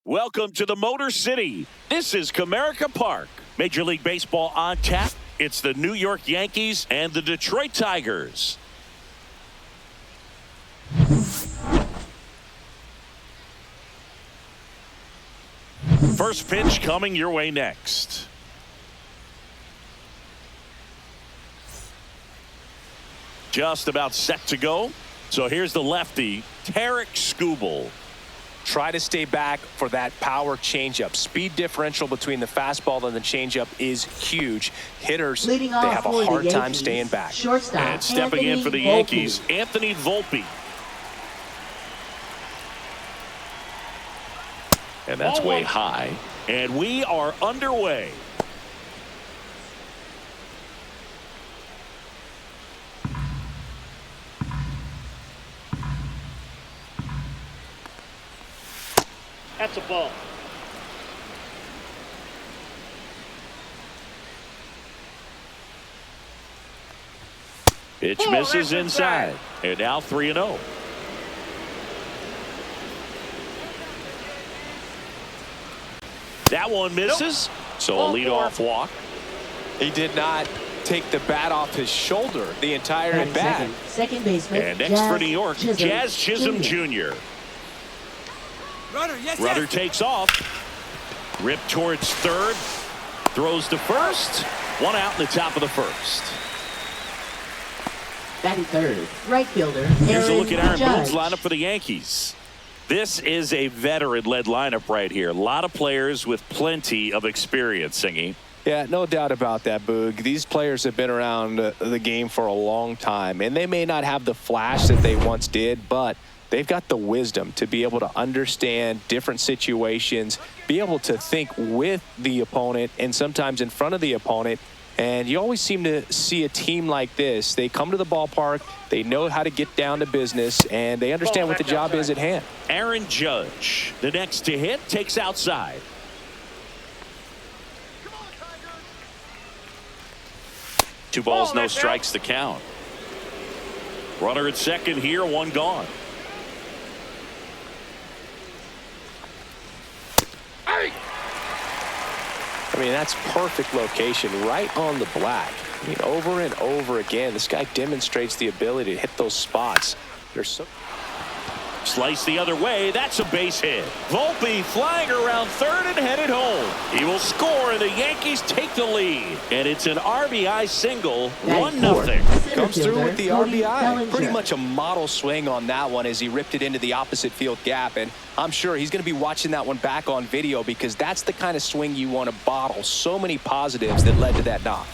Welcome to the Motor City. This is Comerica Park. Major League Baseball on tap. It's the New York Yankees and the Detroit Tigers. First pitch coming your way next. Just about set to go. So here's the lefty, Tarek Skubal. Try to stay back for that power changeup. Speed differential between the fastball and the changeup is huge. Hitters, they have a hard time staying back. And stepping in for the Yankees, Anthony Volpe. And that's way high. And we are underway. That's a ball. Pitch misses inside. And now 3-0. That one misses. So a leadoff walk. He did not take the bat off his shoulder the entire at bat. Second baseman. And next for New York, Jazz Chisholm Jr. Runner takes off. Ripped towards third. Throws to first. One out in the top of the first. Batting third, right fielder. Here's a look at Aaron Boone's lineup for the Yankees. This is a veteran-led lineup right here. A lot of players with plenty of experience, Singy. Yeah, no doubt about that, Boog. These players have been around the game for a long time, and they may not have the flash that they once did, but they've got the wisdom to be able to understand different situations, be able to think with the opponent and sometimes in front of the opponent. And you always seem to see a team like this. They come to the ballpark, they know how to get down to business, and they understand what the job is at hand. Aaron Judge, the next to hit, takes outside. Two balls, no strikes to count. Runner at second here, one gone. I mean, that's perfect location, right on the black. I mean, over and over again, this guy demonstrates the ability to hit those spots. There's so Slice the other way. That's a base hit. Volpe flying around third and headed home. He will score, and the Yankees take the lead. And it's an RBI single, 1-0. Comes through with the RBI. Pretty much a model swing on that one as he ripped it into the opposite field gap. And I'm sure he's going to be watching that one back on video because that's the kind of swing you want to bottle. So many positives that led to that knock.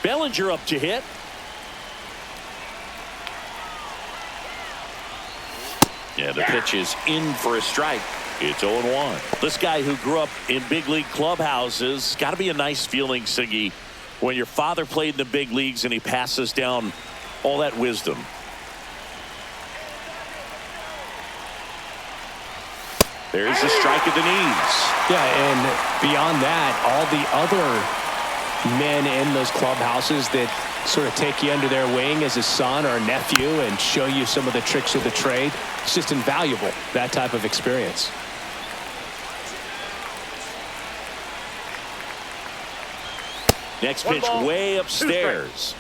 Bellinger up to hit. Yeah, the pitch is in for a strike. It's 0-1. This guy who grew up in big league clubhouses, got to be a nice feeling, Siggy, when your father played in the big leagues and he passes down all that wisdom. There's the strike at the knees. Yeah, and beyond that, all the other men in those clubhouses that sort of take you under their wing as a son or a nephew and show you some of the tricks of the trade. It's just invaluable, that type of experience. Next pitch way upstairs.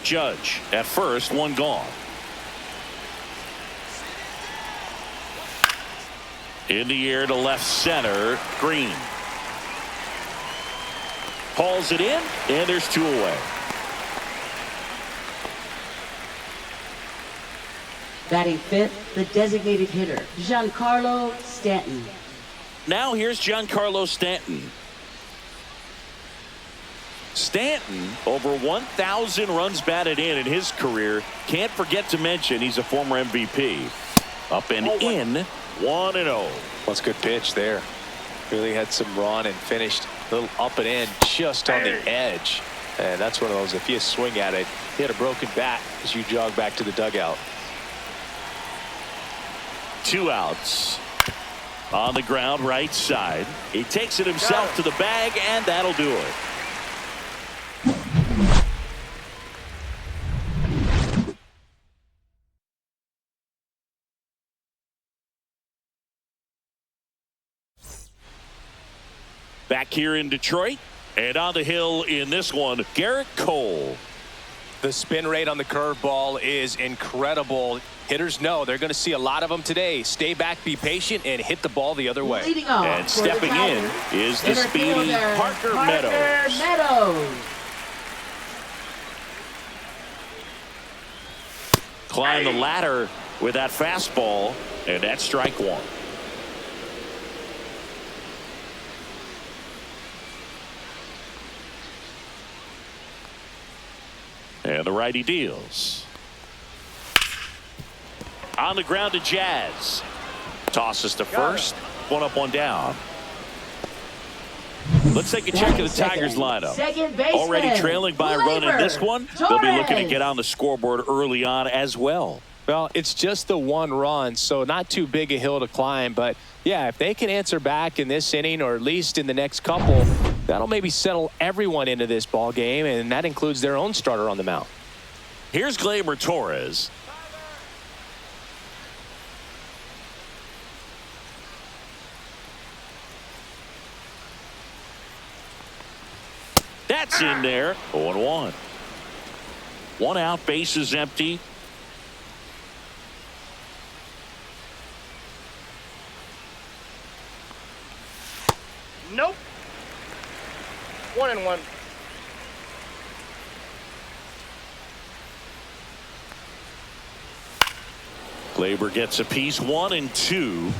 Judge at first, one gone. In the air to left center, Green. Hauls it in, and there's two away. Batting fifth, the designated hitter, Giancarlo Stanton. Now here's Giancarlo Stanton. Stanton, over 1,000 runs batted in his career. Can't forget to mention he's a former MVP. Up and in, 1-0. That's a good pitch there. Really had some run and finished a little up and in just on the edge. And that's one of those, if you swing at it, hit a broken bat as you jog back to the dugout. Two outs. On the ground, right side. He takes it himself to the bag, and that'll do it. Back here in Detroit, and on the hill in this one, Garrett Cole. The spin rate on the curveball is incredible. Hitters know they're going to see a lot of them today. Stay back, be patient, and hit the ball the other way. Leading off And for stepping the in Tigers, is the speedy infielder, Parker Meadows. Meadows. Climb the ladder with that fastball, and that's strike one. And the righty deals. On the ground to Jazz. Tosses to first. One up, one down. Let's take a check of the Tigers lineup. Second baseman, Already trailing by a run in this one. They'll be looking to get on the scoreboard early on as well. Well, it's just the one run, so not too big a hill to climb. But, yeah, if they can answer back in this inning or at least in the next couple, that'll maybe settle everyone into this ball game, and that includes their own starter on the mound. Here's Gleyber Torres. That's in there. 0-1. One out, base is empty. Nope. 1-1. Gleyber gets a piece, 1 and 2.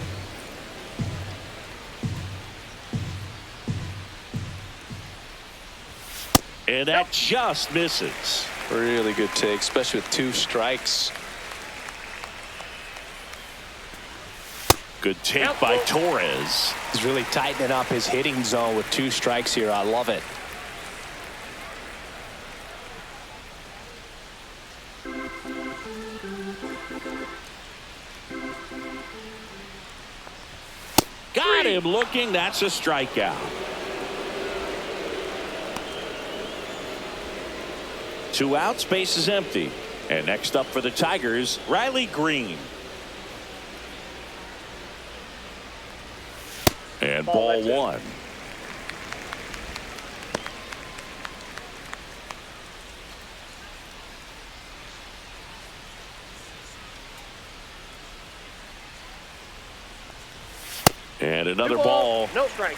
And that just misses. Really good take, especially with 2 strikes. Good take by Torres. He's really tightening up his hitting zone with 2 strikes here. I love it. Got him looking. That's a strikeout. 2 outs, base is empty. And next up for the Tigers, Riley Green. And ball 1. And another ball. No strike.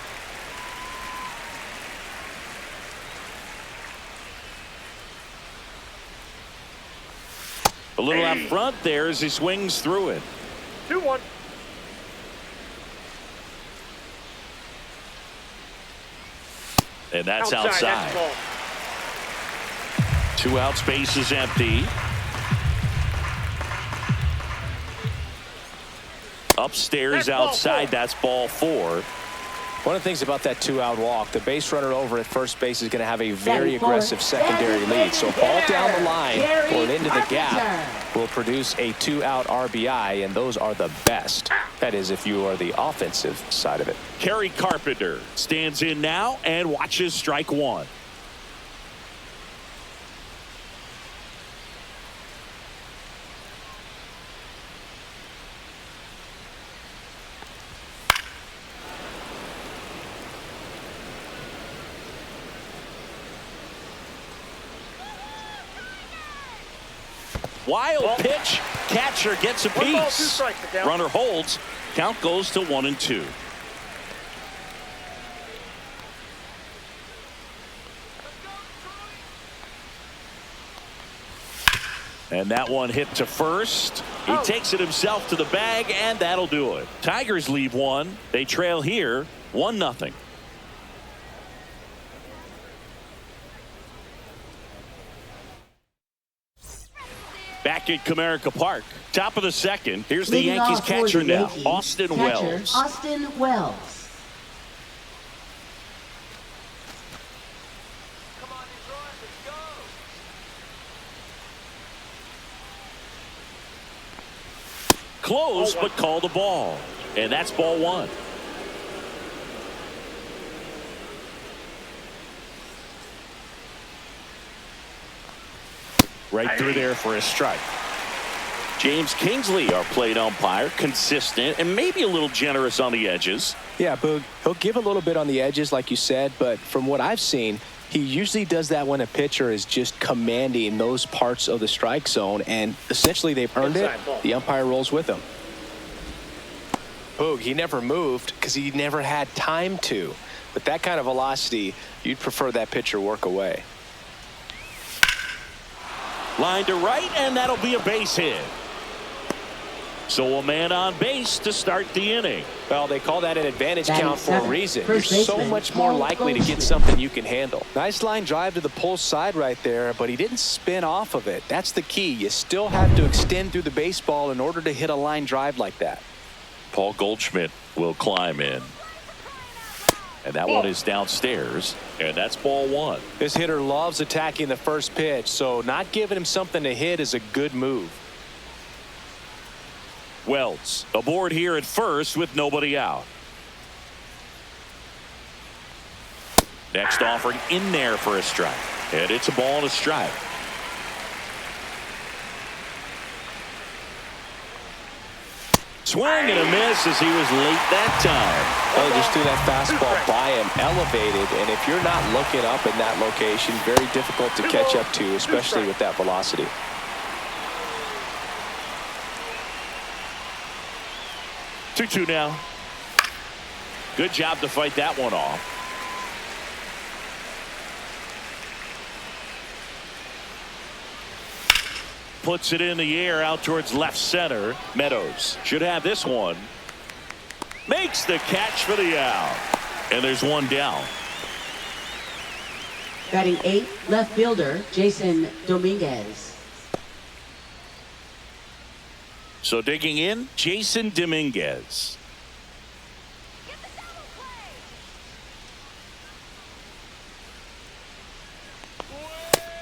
A little out front there as he swings through it. 2-1. And that's outside. That's ball. 2 outs, base is empty. Upstairs outside, that's ball 4. One of the things about that 2-out walk, the base runner over at first base is going to have a very aggressive secondary lead. So a ball down the line or into the gap will produce a 2-out RBI, and those are the best. That is, if you are the offensive side of it. Kerry Carpenter stands in now and watches strike 1. Wild pitch. Catcher gets a 1 ball, 2 piece. strikes, the count. Runner holds. Count goes to 1 and 2. And that one hit to first. He takes it himself to the bag, and that'll do it. Tigers leave 1. They trail here 1-0. Back at Comerica Park. Top of the second. Here's the Leading Yankees off for catcher the now, Yankees, Austin catcher, Wells. Austin Wells. Close, but call the ball. And that's ball 1. Right through there for a strike. James Kingsley, our plate umpire, consistent and maybe a little generous on the edges. Yeah, Boog, he'll give a little bit on the edges, like you said, but from what I've seen, he usually does that when a pitcher is just commanding those parts of the strike zone, and essentially they've earned it. The umpire rolls with them. Boog, he never moved because he never had time to. With that kind of velocity, you'd prefer that pitcher work away. Line to right, and that'll be a base hit. So a man on base to start the inning. Well, they call that an advantage count for a reason. You're First so baseman, much more Paul likely to get Goldschmidt. something you can handle. Nice line drive to the pull side right there, but he didn't spin off of it. That's the key. You still have to extend through the baseball in order to hit a line drive like that. Paul Goldschmidt will climb in. And that one is downstairs, and that's ball one. This hitter loves attacking the first pitch, so not giving him something to hit is a good move. Wells aboard here at first with nobody out. Next offering in there for a strike, and it's a ball and a strike. Swing and a miss as he was late that time. Well, just threw that fastball by him, elevated, and if you're not looking up in that location, very difficult to catch up to, especially with that velocity. 2-2 now. Good job to fight that one off. Puts it in the air out towards left center. Meadows should have this one. Makes the catch for the out. And there's one down. Batting 8th, left fielder Jason Dominguez. So digging in, Jason Dominguez.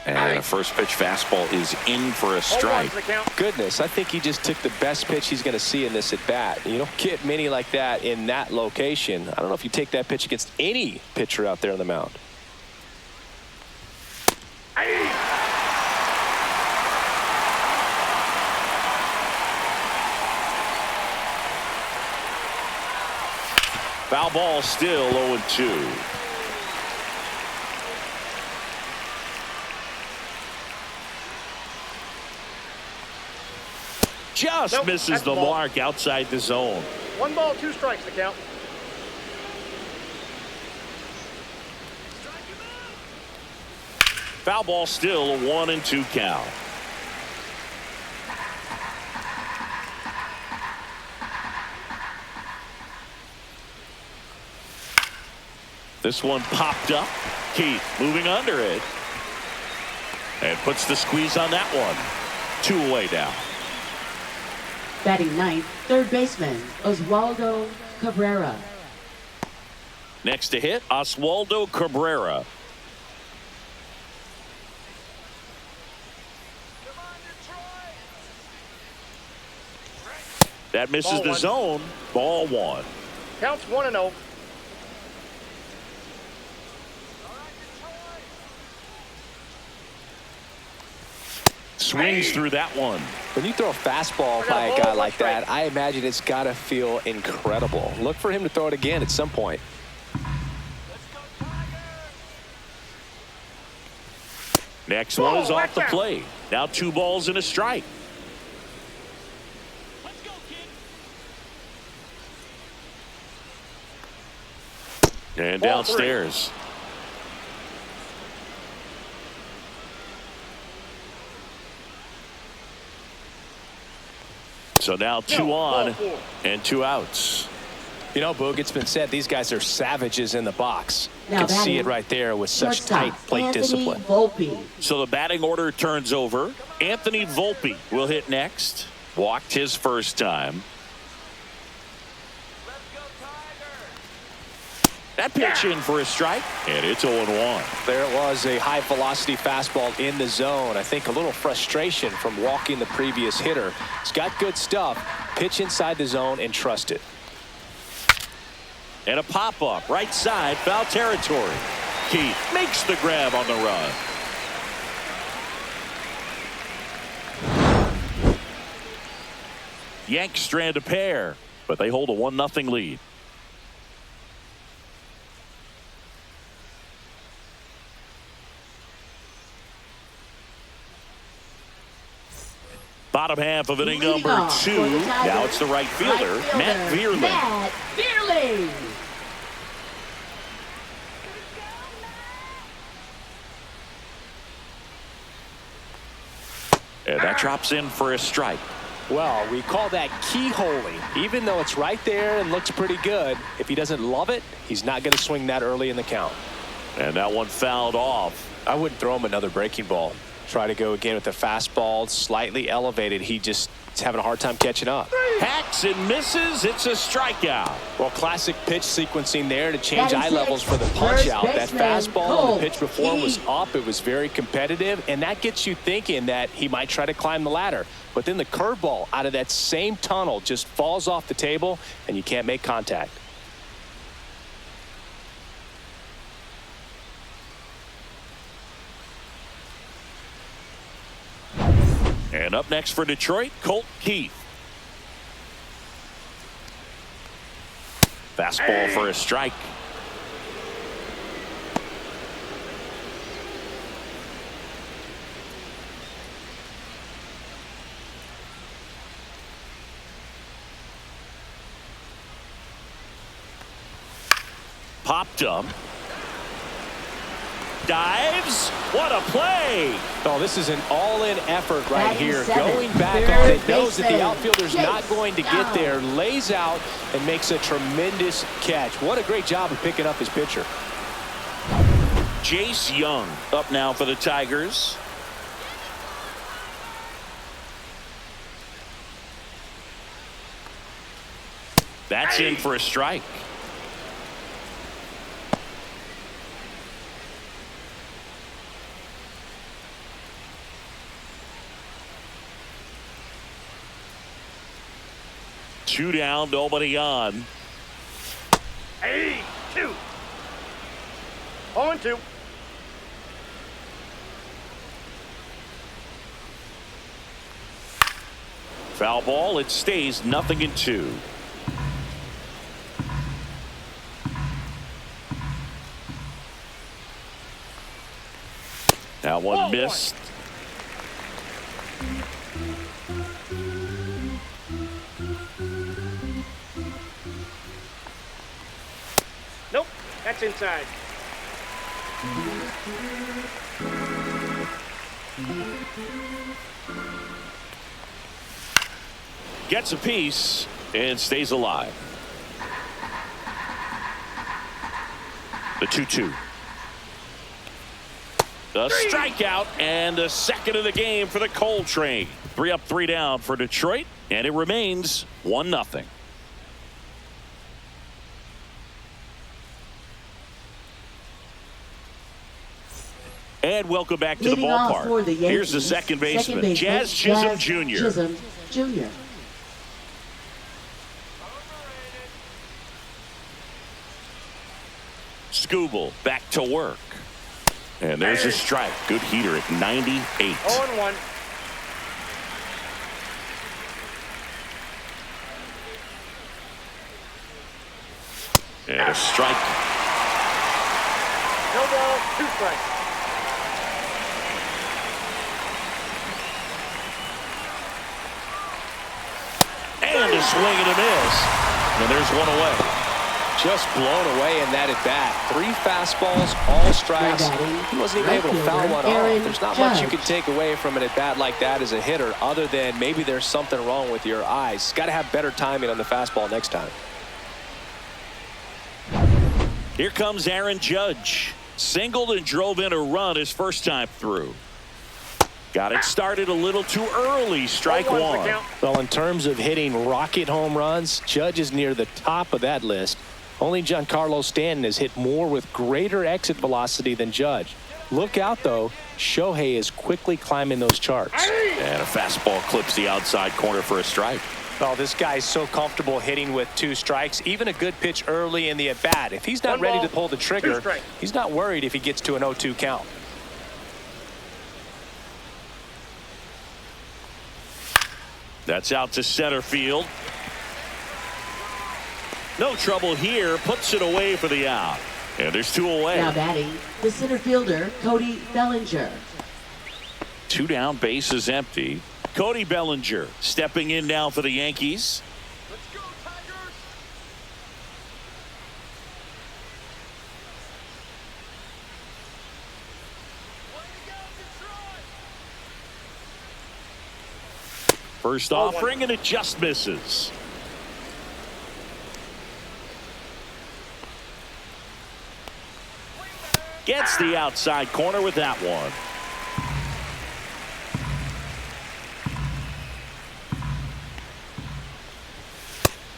And a first pitch fastball is in for a strike. Goodness, I think he just took the best pitch he's going to see in this at bat. You don't get many like that in that location. I don't know if you take that pitch against any pitcher out there on the mound. Foul ball, still 0-2. Just misses the mark outside the zone. 1 ball, 2 strikes to count. Foul ball, still a 1-2 count. This one popped up. Keith moving under it. And puts the squeeze on that one. 2 away now. Batting 9th, third baseman Oswaldo Cabrera. Next to hit, Oswaldo Cabrera. That misses Ball the one. zone. Ball one. Counts 1-0. Swings through that one. When you throw a fastball by a guy like that, I imagine it's got to feel incredible. Look for him to throw it again at some point. Next one is off the plate. Now 2 balls and a strike. And Ball downstairs. So now 2 on and 2 outs. You know, Boog, it's been said these guys are savages in the box. You Now can see batting, it right there with such shortstop, tight plate Anthony discipline. Volpe. So the batting order turns over. Anthony Volpe will hit next. Walked his first time. That pitch in for a strike, and it's 0-1. There it was, a high velocity fastball in the zone. I think a little frustration from walking the previous hitter. He's got good stuff. Pitch inside the zone and trust it. And a pop-up right side, foul territory. Keith makes the grab on the run. Yanks strand a pair, but they hold a 1-0 lead. Bottom half of inning number 2. Now it's the right fielder, Matt Vierling. Matt Vierling. And that drops in for a strike. Well, we call that keyholing. Even though it's right there and looks pretty good, if he doesn't love it, he's not going to swing that early in the count. And that one fouled off. I wouldn't throw him another breaking ball. Try to go again with the fastball, slightly elevated. He just is having a hard time catching up. Hacks and misses. It's a strikeout. Well, classic pitch sequencing there to change eye levels for the punch out. That fastball on the pitch before was up. It was very competitive, and that gets you thinking that he might try to climb the ladder. But then the curveball out of that same tunnel just falls off the table, and you can't make contact. And up next for Detroit, Colt Keith. Fastball for a strike. Popped up. Dives. What a play. Oh, this is an all-in effort right here. 97. Going back on it, knows that the outfielder's not going to get there, lays out and makes a tremendous catch. What a great job of picking up his pitcher. Jace Young up now for the Tigers. That's in for a strike. Two down, nobody on. 2. 0-2. Foul ball. It stays 0-2. That one missed. Nope, that's inside. Gets a piece and stays alive. The 2-2. The strikeout and the second of the game for the Coltrane. 3 up, 3 down for Detroit, and it remains 1-0. And welcome back to the Leading off for ballpark. the Yankees, Here's the second baseman, Jazz Chisholm Jr. Chisholm Jr. Skubal back to work. And there's a strike. Good heater at 98. 0-1. And a strike. No ball, 2 strikes. And a swing and a miss. And there's one away. Just blown away in that at bat. 3 fastballs, all strikes. He wasn't even able to foul one off. There's not much you can take away from an at bat like that as a hitter, other than maybe there's something wrong with your eyes. Got to have better timing on the fastball next time. Here comes Aaron Judge. Singled and drove in a run his first time through. Got it started a little too early. Strike 1. Well, in terms of hitting rocket home runs, Judge is near the top of that list. Only Giancarlo Stanton has hit more with greater exit velocity than Judge. Look out, though. Shohei is quickly climbing those charts. And a fastball clips the outside corner for a strike. Well, this guy's so comfortable hitting with 2 strikes. Even a good pitch early in the at-bat. If he's not ready to pull the trigger, he's not worried if he gets to an 0-2 count. That's out to center field. No trouble here. Puts it away for the out. And there's 2 away. Now batting, the center fielder, Cody Bellinger. 2 down, bases empty. Cody Bellinger stepping in now for the Yankees. Let's go, Tigers! First offering, and it just misses. Gets the outside corner with that one.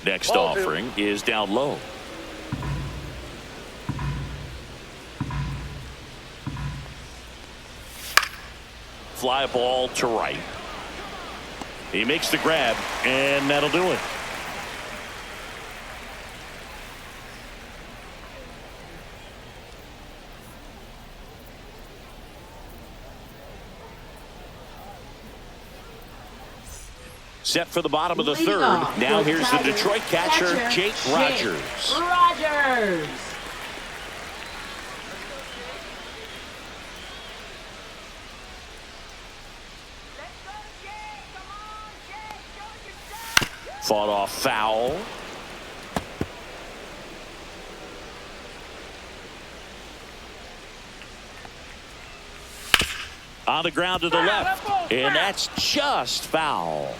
Next offering is down low. Fly ball to right. He makes the grab, and that'll do it. Set for the bottom of the Leading third. off Now for the here's the Tigers, Detroit catcher, Jake Rogers. Rogers. Fought off foul. On the ground to the left. And that's just foul.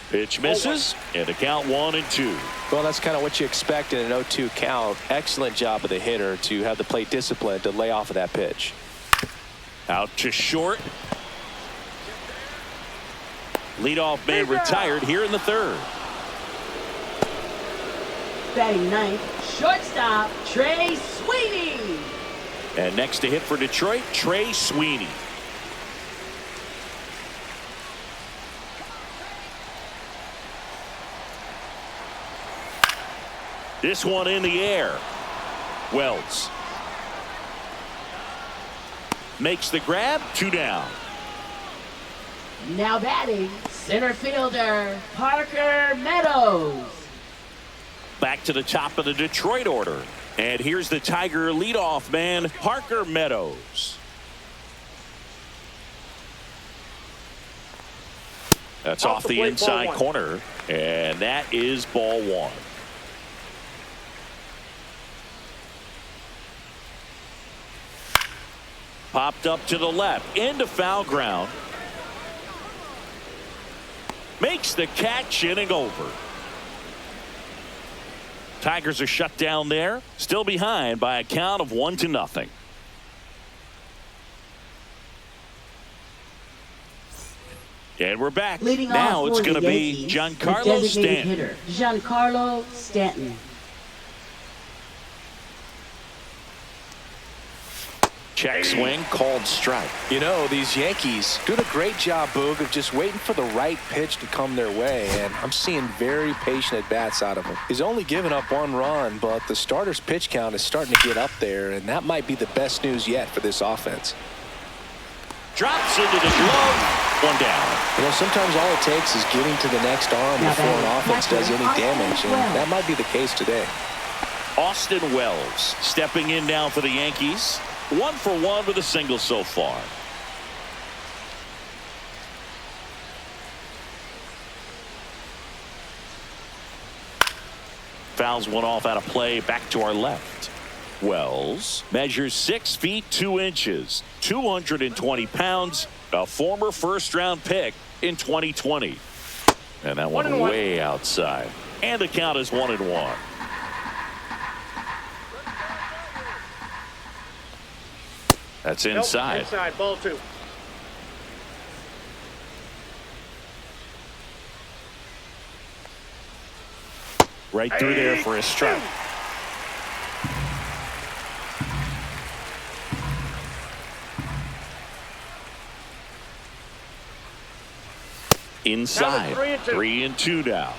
Pitch misses, and the count 1-2. Well, that's kind of what you expect in an 0-2 count. Excellent job of the hitter to have the plate discipline to lay off of that pitch. Out to short. Leadoff man retired here in the third. Batting ninth, shortstop, Trey Sweeney. And next to hit for Detroit, Trey Sweeney. This one in the air. Wells makes the grab. 2 down. Now batting, center fielder, Parker Meadows. Back to the top of the Detroit order. And here's the Tiger leadoff man, Parker Meadows. That's off the inside corner. And that is ball 1. Popped up to the left, into foul ground. Makes the catch, inning over. Tigers are shut down there, still behind by a count of 1-0. And we're back. Leading now off it's for going to the be Yankees, Giancarlo the designated Stanton. hitter, Giancarlo Stanton. Check swing, called strike. You know, these Yankees doing a great job, Boog, of just waiting for the right pitch to come their way, and I'm seeing very patient at-bats out of him. He's only given up 1 run, but the starter's pitch count is starting to get up there, and that might be the best news yet for this offense. Drops into the glove. 1 down. You know, sometimes all it takes is getting to the next arm Now before an batting, offense does any Austin damage, and Wells. that might be the case today. Austin Wells stepping in now for the Yankees. 1 for 1 with a single so far. Fouls one off out of play. Back to our left. Wells measures 6 feet 2 inches, 220 pounds, a former first-round pick in 2020. And that one way outside. And the count is 1-1. That's inside. Inside, ball 2. Right through there for a strike. Inside. 3-2 now.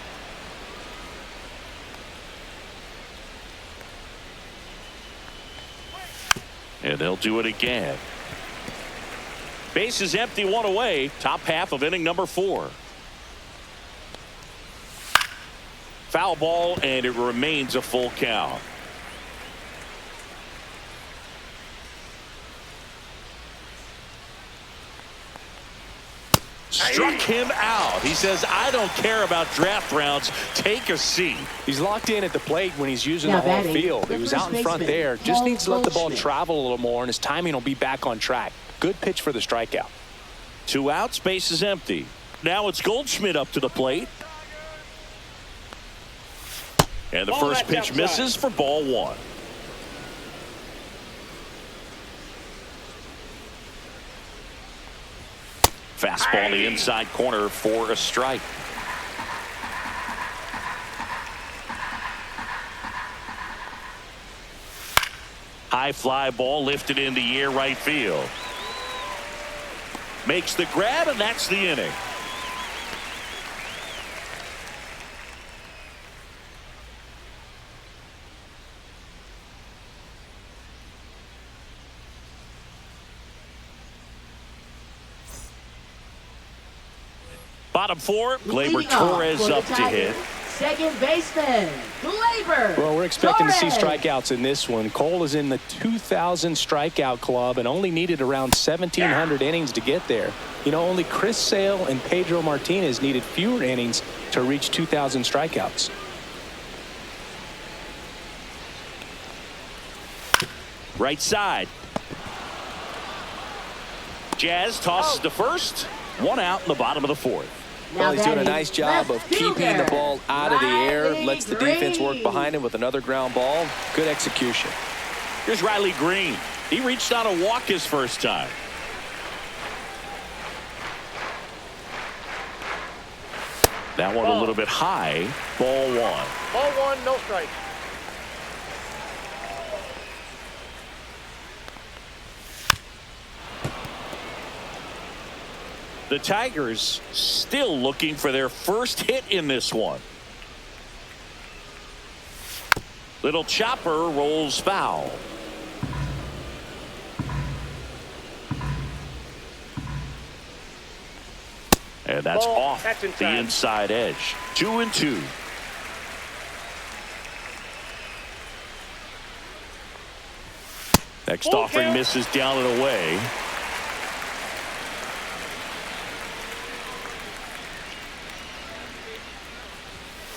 And they'll do it again. Base is empty, one away. Top half of inning number 4. Foul ball, and it remains a full count. Struck him out. He says, I don't care about draft rounds. Take a seat. He's locked in at the plate when he's using Now the whole batting, field. the He was first out in front baseman, there. Just Paul needs to let the ball Goldschmidt. travel a little more, and his timing will be back on track. Good pitch for the strikeout. 2 outs, base is empty. Now it's Goldschmidt up to the plate. And the first pitch misses for ball 1. Fastball in the inside corner for a strike. High fly ball lifted in the air, right field. Makes the grab, and that's the inning. Bottom 4, Gleyber Leading off Torres for the up to Tigers, hit. second baseman, Gleyber Well, we're expecting to see Torres. strikeouts in this one. Cole is in the 2,000 strikeout club and only needed around 1,700 innings to get there. You know, only Chris Sale and Pedro Martinez needed fewer innings to reach 2,000 strikeouts. Right side. Jazz tosses to first. 1 out in the bottom of the 4th. Well, he's doing a batting, nice job of left keeping the fielder, ball out of the air, Riley lets the defense work Green. behind him with another ground ball. Good execution. Here's Riley Green. He reached on a walk his first time. That one a little bit high. Ball 1. Ball 1, no strike. The Tigers still looking for their first hit in this one. Little chopper rolls foul. And that's Ball, off that's the inside. inside edge. 2-2. Next Full offering count. misses down and away.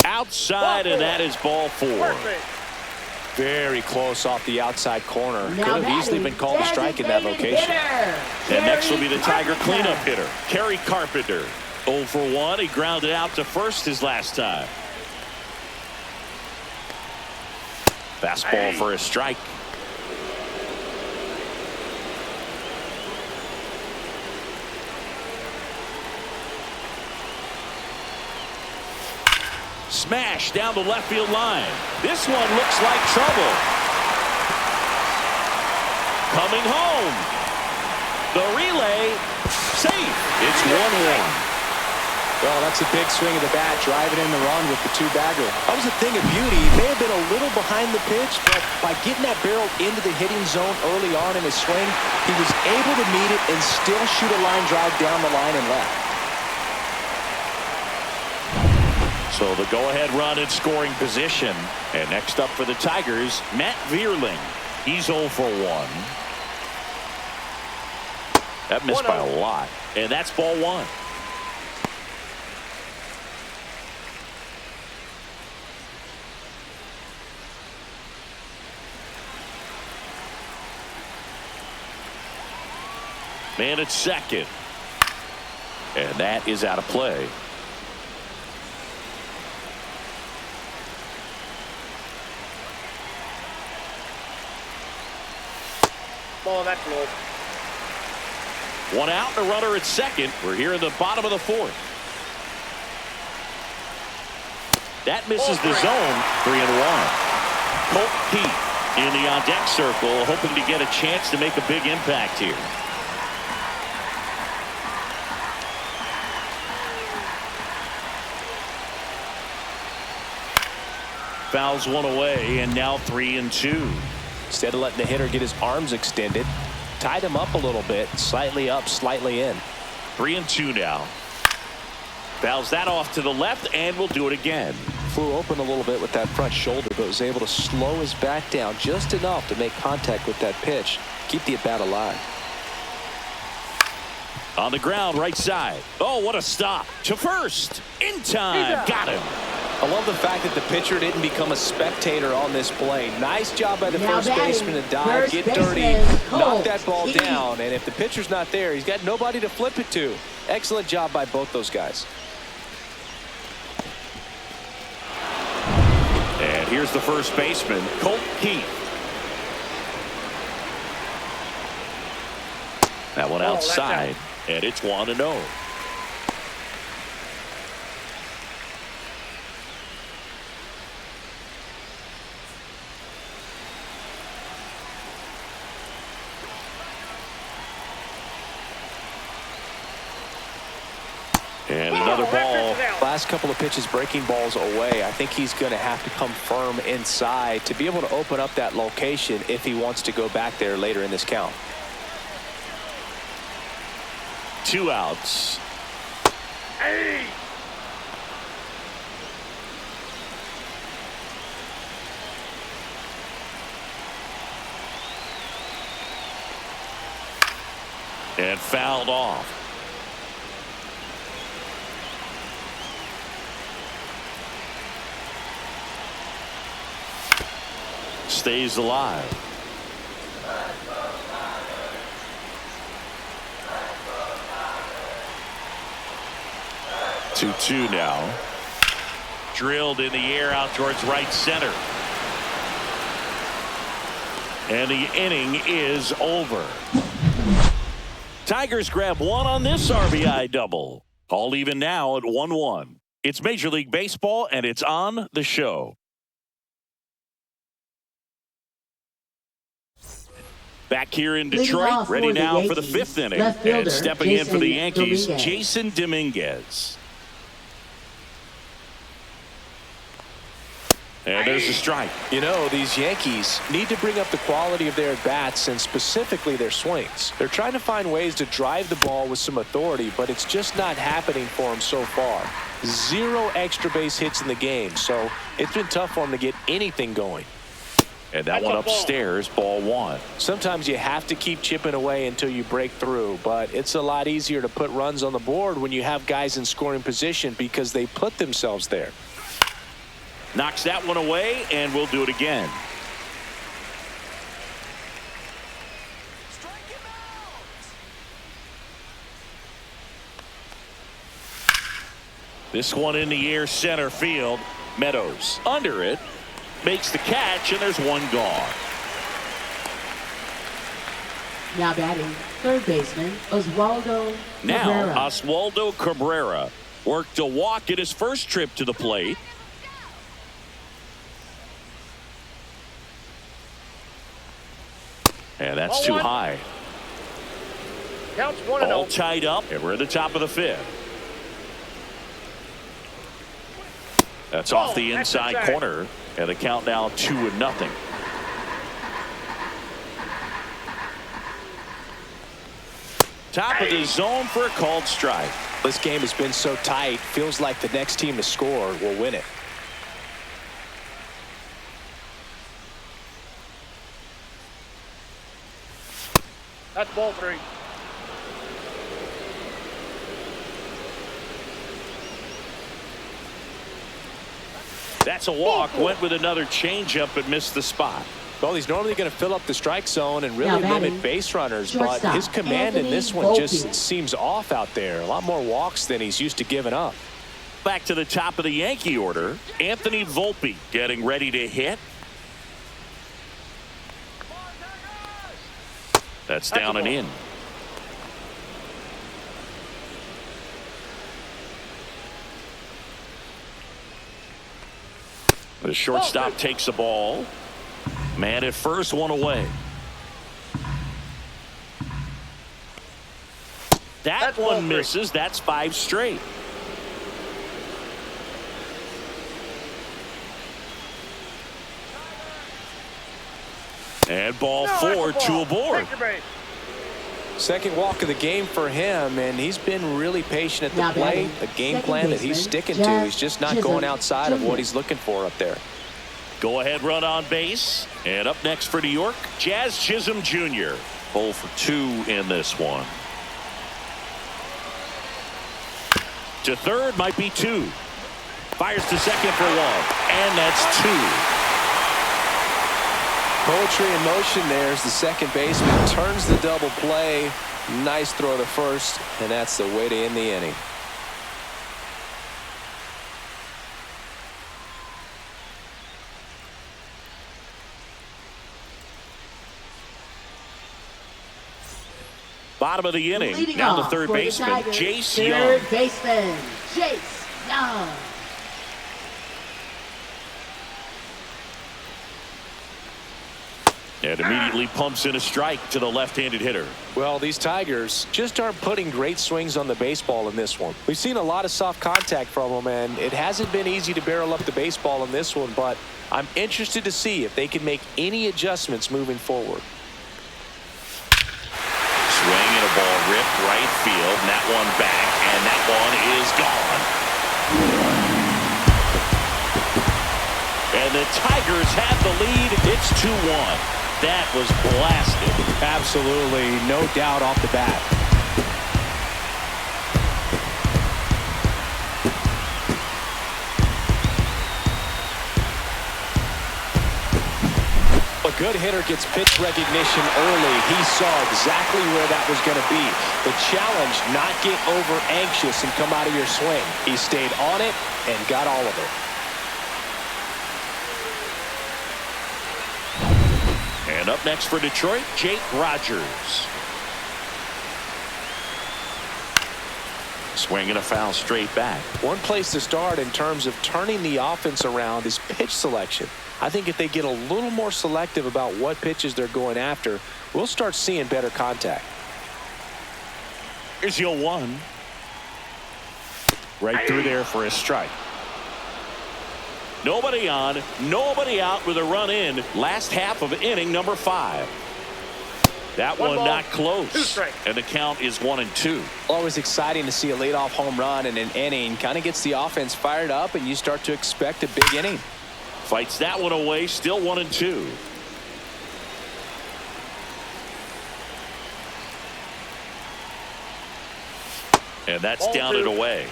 Outside, and that is ball 4. Perfect. Very close off the outside corner. Now Could have easily batting, been called a strike in that designated location. hitter, And next will be the Kerry Tiger Carpenter. cleanup hitter, Kerry Carpenter. 0 for 1. He grounded out to first his last time. Fastball for a strike. Smash down the left field line. This one looks like trouble. Coming home. The relay safe. It's 1-1. Well, that's a big swing of the bat, driving in the run with the 2-bagger. That was a thing of beauty. He may have been a little behind the pitch, but by getting that barrel into the hitting zone early on in his swing, he was able to meet it and still shoot a line drive down the line and left. So the go-ahead run in scoring position. And next up for the Tigers, Matt Vierling. He's 0 for 1. That missed by a lot. And that's ball 1. Man at second. And that is out of play. Ball, that's low. 1 out and a runner at second. We're here in the bottom of the 4th. That misses the zone. 3-1. Colt Pete in the on-deck circle, hoping to get a chance to make a big impact here. Fouls one away, and now 3-2. Instead of letting the hitter get his arms extended, tied him up a little bit, slightly up, slightly in. 3-2 now. Fouls that off to the left, and will do it again. Flew open a little bit with that front shoulder, but was able to slow his back down just enough to make contact with that pitch. Keep the at-bat alive. On the ground, right side. Oh, what a stop. To first. In time. Got him. I love the fact that the pitcher didn't become a spectator on this play. Nice job by the first baseman to dive, get dirty, knock that ball down. And if the pitcher's not there, he's got nobody to flip it to. Excellent job by both those guys. And here's the first baseman, Colt Keith. That one outside, and it's 1-0. And another ball. Last couple of pitches breaking balls away. I think he's going to have to come firm inside to be able to open up that location if he wants to go back there later in this count. 2 outs. Hey! And fouled off. Stays alive. Two now. Drilled in the air out towards right center. And the inning is over. Tigers grab one on this RBI double. All even now at 1-1. It's Major League Baseball, and it's on the show. Back here in Detroit, ready now for the 5th inning. And stepping in for the Yankees, Jason Dominguez. And there's a strike. You know, these Yankees need to bring up the quality of their at-bats and specifically their swings. They're trying to find ways to drive the ball with some authority, but it's just not happening for them so far. 0 extra base hits in the game, so it's been tough for them to get anything going. And that one upstairs, ball 1. Sometimes you have to keep chipping away until you break through, but it's a lot easier to put runs on the board when you have guys in scoring position because they put themselves there. Knocks that one away, and we'll do it again. This one in the air, center field. Meadows under it. Makes the catch, and there's one gone. Now batting, third baseman, Oswaldo Now, Cabrera. Oswaldo Cabrera worked a walk at his first trip to the plate. And that's too high. Counts 1-0. All tied up, and we're at the top of the 5th. That's off the inside corner, and the count now 2-0. Top of the zone for a called strike. This game has been so tight, feels like the next team to score will win it. That's ball 3. That's a walk. Went with another changeup and missed the spot. Well, he's normally going to fill up the strike zone and really limit base runners, but shortstop, his command in this one Volpe. just seems off out there. A lot more walks than he's used to giving up. Back to the top of the Yankee order. Anthony Volpe getting ready to hit. That's down and in. The shortstop takes the ball. Man at first, one away. That one misses. That's 5 straight. And And ball No, 4, that's a 2 ball. aboard. Take your base. Second walk of the game for him, and he's been really patient at the Now plate. batting, A game second plan that he's baseman, sticking to. Jeff He's just not Chisholm going outside of what Jr. he's looking for up there. Go ahead run on base. And up next for New York, Jazz Chisholm Jr. 0 for 2 in this one. To third might be 2. Fires to second for 1. And that's 2. Poetry in motion there as the second baseman turns the double play. Nice throw to first, and that's the way to end the inning. Bottom of the inning. Leading Down to off third for the baseman, Tigers, Jace third Young. baseman, Jace Young. And immediately pumps in a strike to the left-handed hitter. Well, these Tigers just aren't putting great swings on the baseball in this one. We've seen a lot of soft contact from them, and it hasn't been easy to barrel up the baseball in this one, but I'm interested to see if they can make any adjustments moving forward. Swing and a ball ripped right field, and that one back, and that one is gone. And the Tigers have the lead. It's 2-1. That was blasted. Absolutely, no doubt off the bat. A good hitter gets pitch recognition early. He saw exactly where that was going to be. The challenge, not get over anxious and come out of your swing. He stayed on it and got all of it. And up next for Detroit, Jake Rogers. Swing and a foul straight back. One place to start in terms of turning the offense around is pitch selection. I think if they get a little more selective about what pitches they're going after, we'll start seeing better contact. Here's your 1. Right through there for a strike. Nobody on, nobody out with a run in. Last half of inning number 5. That one ball, not 2 close. strikes. And the count is 1-2. Always exciting to see a leadoff home run in an inning. Kind of gets the offense fired up, and you start to expect a big inning. Fights that one away, still 1-2. And that's Ball down 2. and away.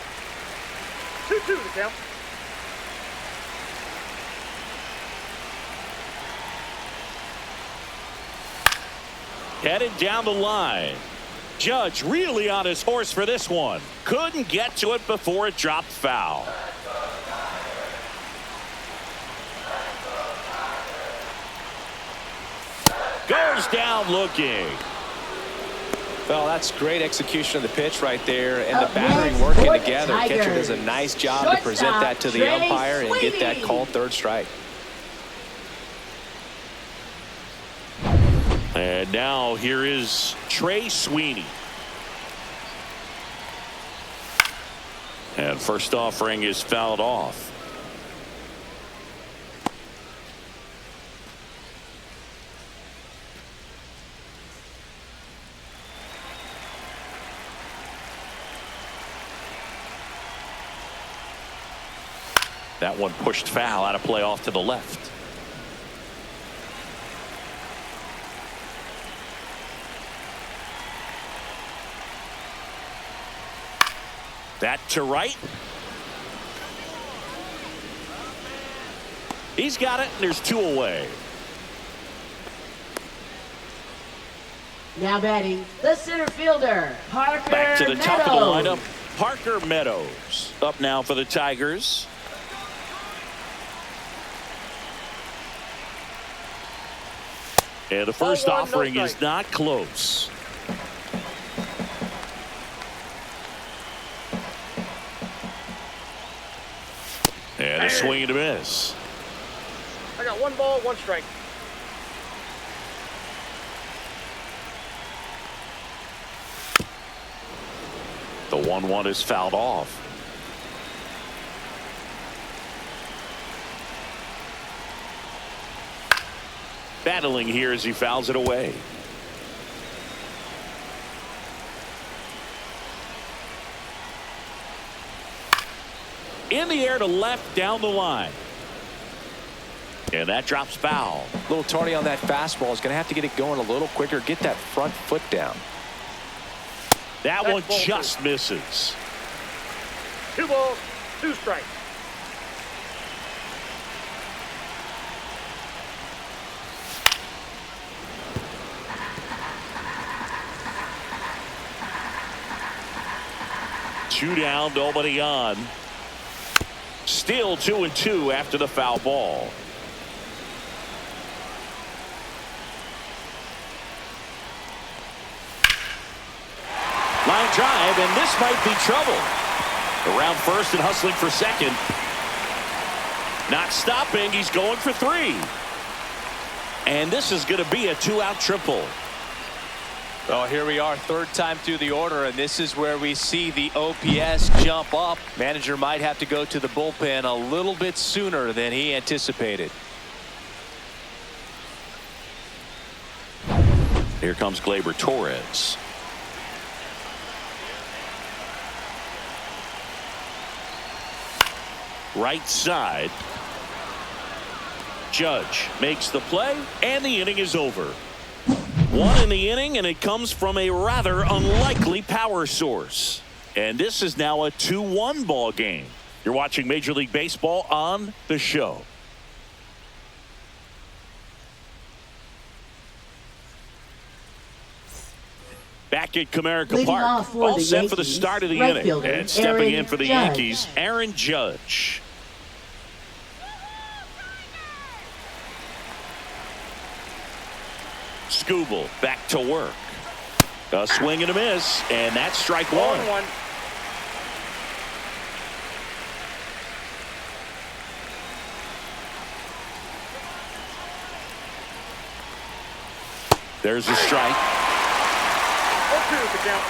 2-2 the count. Headed down the line. Judge really on his horse for this one. Couldn't get to it before it dropped foul. Goes down looking. Well, that's great execution of the pitch right there, and Up the battering next working for the together. Catcher does a Tigers, nice job to present shortstop that to the Trey umpire and get that Sweeney. called third strike. And now here is Trey Sweeney. And first offering is fouled off. That one pushed foul out of play off to the left. That to right. He's got it, and there's 2 away. Now batting, the center fielder, Parker Back to the top of the Meadows. lineup, Parker Meadows. Up now for the Tigers. And the first 0-1, no offering is strike. not close. And a swing and a miss. I got 1 ball, 1 strike. The 1-1 is fouled off. Battling here as he fouls it away. In the air to left down the line. And that drops foul. A little tardy on that fastball. Is going to have to get it going a little quicker. Get that front foot down. That one just misses. 2 balls, 2 strikes. Two down, nobody on. Still 2-2 after the foul ball. Line drive, and this might be trouble. Around first and hustling for second. Not stopping, he's going for 3. And this is going to be a 2-out triple. Oh, here we are, third time through the order, and this is where we see the OPS jump up. Manager might have to go to the bullpen a little bit sooner than he anticipated. Here comes Gleyber Torres. Right side. Judge makes the play, and the inning is over. 1 in the inning, and it comes from a rather unlikely power source. And this is now a 2-1 ball game. You're watching Major League Baseball on The Show. Back at Comerica Leading Park, off for all the set for the Yankees, start of the right inning. fielder, And stepping Aaron in for the Judge. Yankees, Aaron Judge. Skubal back to work. A swing and a miss, and that's strike 1. 1-1. There's a strike. 0-2 the count.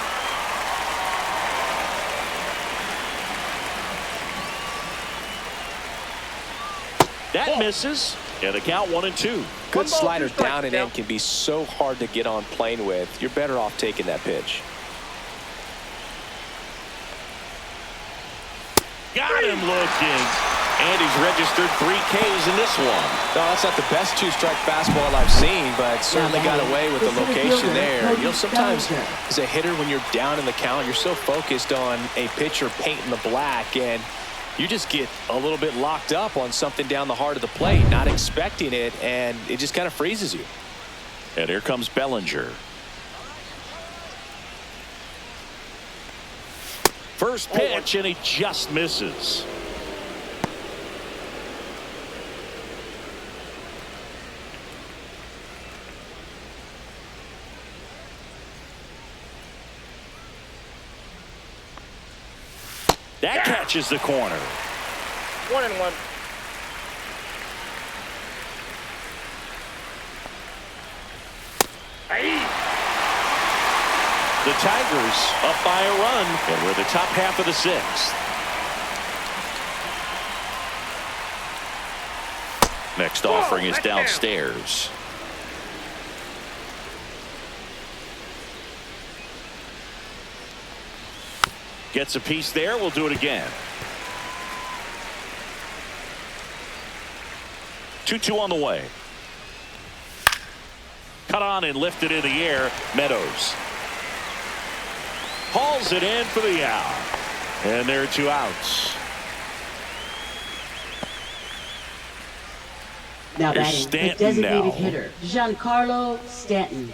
That misses. And the count 1-2. Good 1 ball, slider 2 strikes, down and in can be so hard to get on plane with. You're better off taking that pitch. Got him looking. And he's registered 3 Ks in this one. No, that's not the best 2-strike fastball I've seen, but certainly got away with the location there. You know, sometimes as a hitter, when you're down in the count, you're so focused on a pitcher painting the black, and you just get a little bit locked up on something down the heart of the plate, not expecting it, and it just kind of freezes you. And here comes Bellinger. First pitch, and he just misses. That catches the corner. 1-1. The Tigers up by a run, and we're the top half of the 6th. Next offering is downstairs. Gets a piece there. We'll do it again. 2-2 on the way. Cut on and lifted in the air. Meadows hauls it in for the out. And there are 2 outs. Now Here's batting, the Stanton designated now. hitter, Giancarlo Stanton.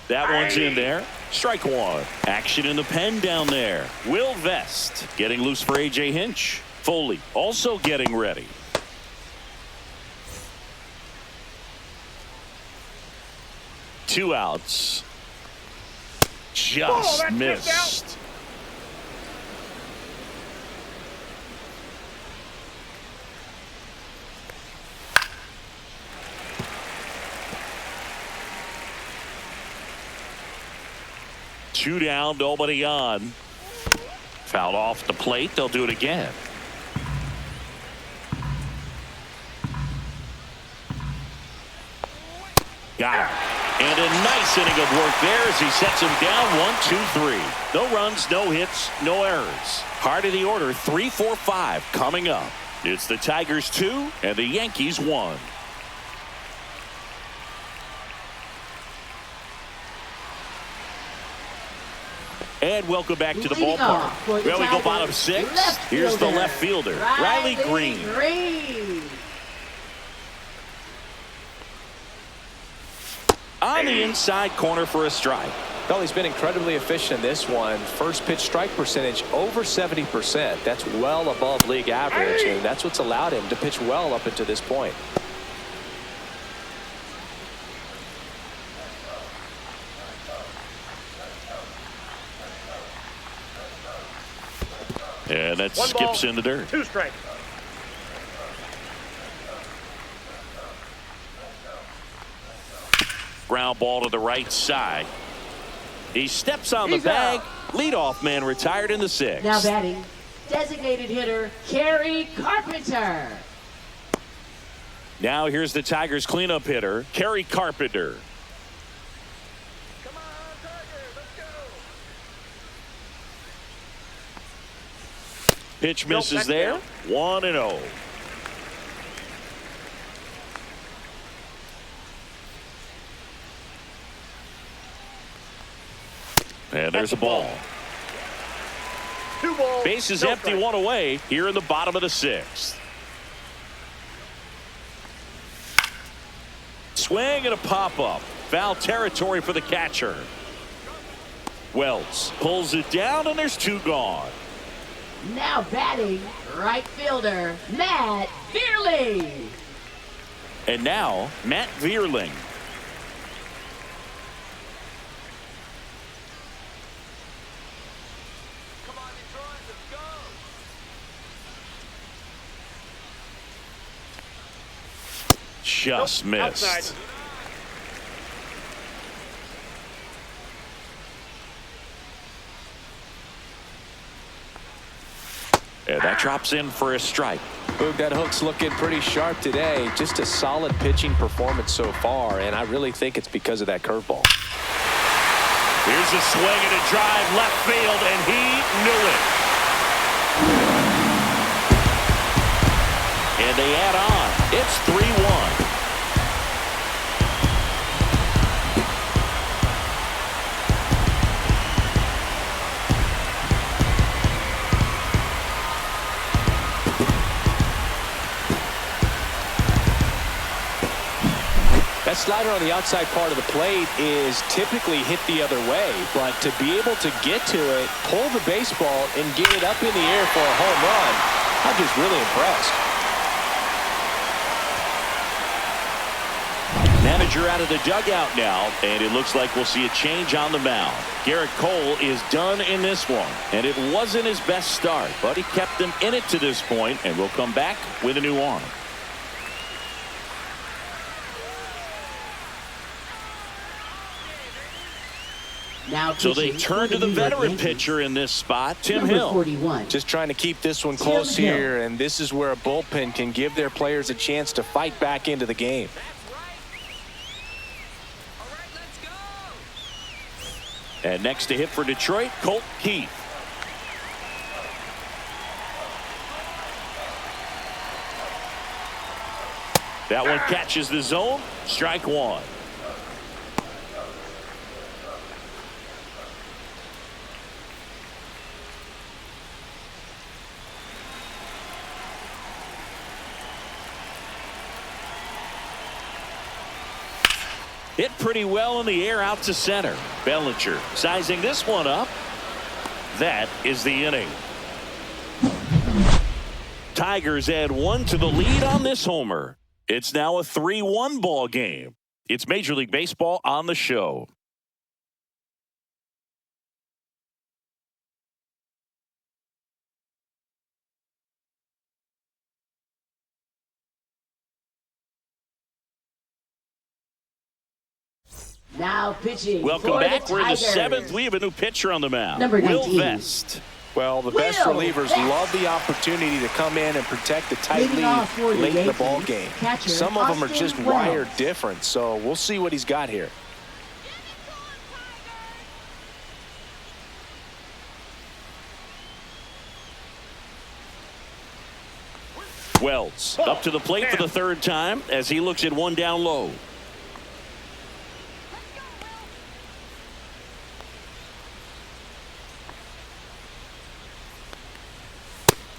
That one's in there. Strike 1. Action in the pen down there. Will Vest getting loose for A.J. Hinch. Foley also getting ready. Two outs. Just that's missed. just out. Two down, nobody on. Fouled off the plate. They'll do it again. Got him. And a nice inning of work there as he sets him down 1-2-3. No runs, no hits, no errors. Heart of the order, 3-4-5 coming up. It's the Tigers 2 and the Yankees 1. And welcome back to the ballpark. Well, we go bottom 6. Here's the left fielder, Riley Green. On the inside corner for a strike. Well, he's been incredibly efficient in this one. First pitch strike percentage over 70%. That's well above league average, and that's what's allowed him to pitch well up until this point. And that skips in the dirt. 2 strikes. Ground ball to the right side. He steps on the bag. Leadoff man retired in the 6th. Now batting, designated hitter Kerry Carpenter. Now here's the Tigers cleanup hitter, Kerry Carpenter. Come on, Tigers, let's go. Pitch misses there. 1-0. And there's a ball. 2 balls. Base is no empty, strike. 1 away here in the bottom of the 6th. Swing and a pop-up. Foul territory for the catcher. Wells pulls it down, and there's 2 gone. Now batting, right fielder Matt Vierling. And now Matt Vierling. Just missed. Outside. And that drops in for a strike. Boog, that hook's looking pretty sharp today. Just a solid pitching performance so far, and I really think it's because of that curveball. Here's a swing and a drive left field, and he knew it. And they add on. It's 3-1. That slider on the outside part of the plate is typically hit the other way, but to be able to get to it, pull the baseball, and get it up in the air for a home run, I'm just really impressed. Manager out of the dugout now, and it looks like we'll see a change on the mound. Garrett Cole is done in this one, and it wasn't his best start, but he kept them in it to this point, and will come back with a new arm. Now So they pitching turn for to the New York veteran Yankees. pitcher in this spot, Tim Number Hill. 41. Just trying to keep this one Tim close Hill. here, and this is where a bullpen can give their players a chance to fight back into the game. And next to hit for Detroit, Colt Keith. That one catches the zone. Strike 1. Hit pretty well in the air out to center. Bellinger sizing this one up. That is the inning. Tigers add 1 to the lead on this homer. It's now a 3-1 ball game. It's Major League Baseball on the show. Now pitching Welcome for back. the We're in the Tigers. 7th. We have a new pitcher on the mound. Number Will 19. Vest. Well, the best relievers love the opportunity to come in and protect the tight lead late in the ball game. Some of them are just wired different, so we'll see what he's got here. Wells up to the plate for the third time as he looks at one down low.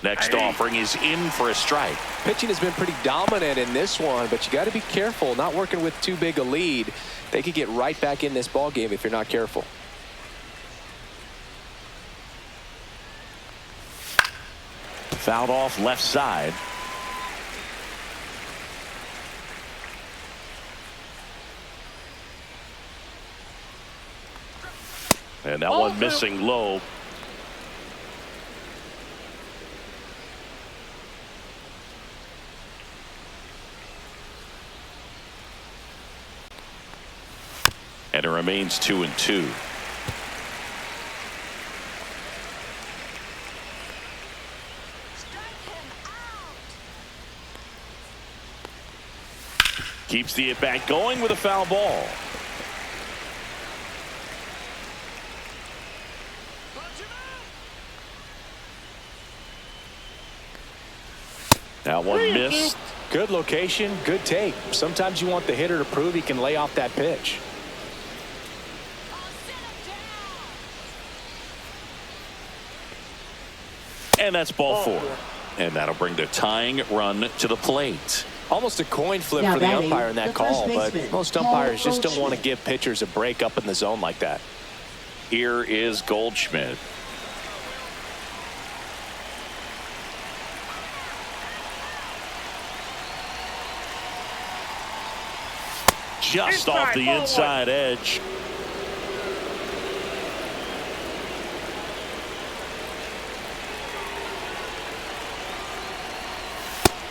Next offering is in for a strike. Pitching has been pretty dominant in this one, but you got to be careful not working with too big a lead. They could get right back in this ball game if you're not careful. Fouled off left side. And that one missing low. And it remains 2-2. Keeps the at-bat going with a foul ball. That one missed. Good location, good take. Sometimes you want the hitter to prove he can lay off that pitch. And that's ball four. And that'll bring the tying run to the plate. Almost a coin flip Now for the batting, umpire in that the call, first but baseman, most Paul umpires just don't want to Goldschmidt. give pitchers a break up in the zone like that. Here is Goldschmidt. Just off the inside edge.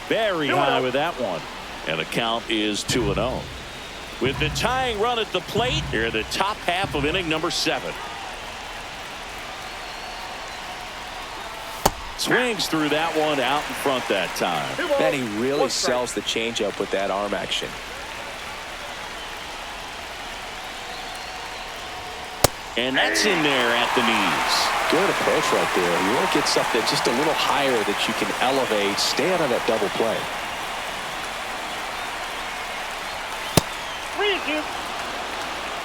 Very high with that one. And the count is 2-0. With the tying run at the plate, here in the top half of inning number 7. Swings through that one out in front that time. Man, he really sells the changeup with that arm action. And that's in there at the knees. Good approach right there. You want to get something just a little higher that you can elevate. Stay out of that double play.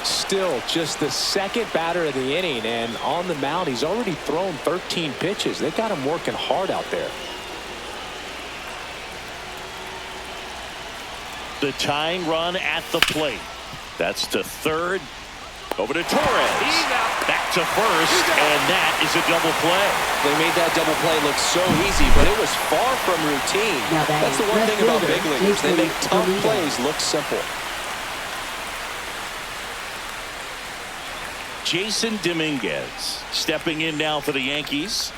Still just the second batter of the inning, and on the mound he's already thrown 13 pitches. They got him working hard out there. The tying run at the plate. That's to third. Over to Torres. Back to first, and that is a double play. They made that double play look so easy, but it was far from routine. Now That's the one left thing about fielder, big leaguers. They make tough Jason plays look simple. Jason Dominguez stepping in now for the Yankees.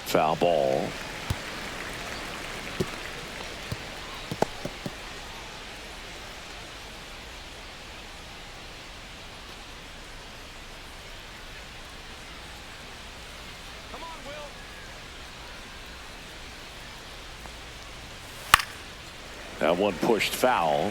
Foul ball. That one pushed foul.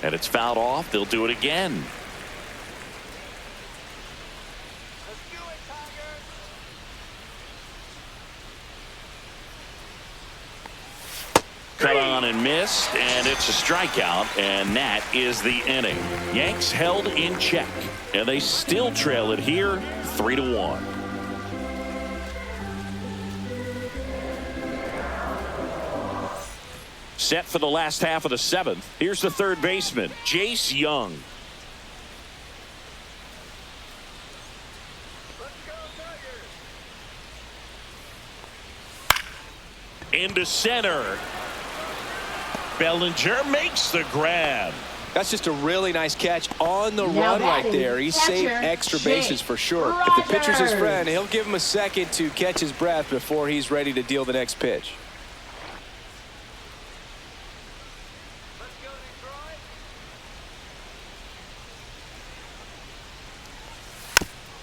And it's fouled off. They'll do it again. Cut on and missed, and it's a strikeout, and that is the inning. Yanks held in check, and they still trail it here 3-1. Set for the last half of the 7th. Here's the third baseman, Jace Young. Into center. Bellinger makes the grab. That's just a really nice catch on the Now run right batting, there. He saved catcher, extra Jake bases for sure. If the pitcher's his Rogers. friend, he'll give him a second to catch his breath before he's ready to deal the next pitch.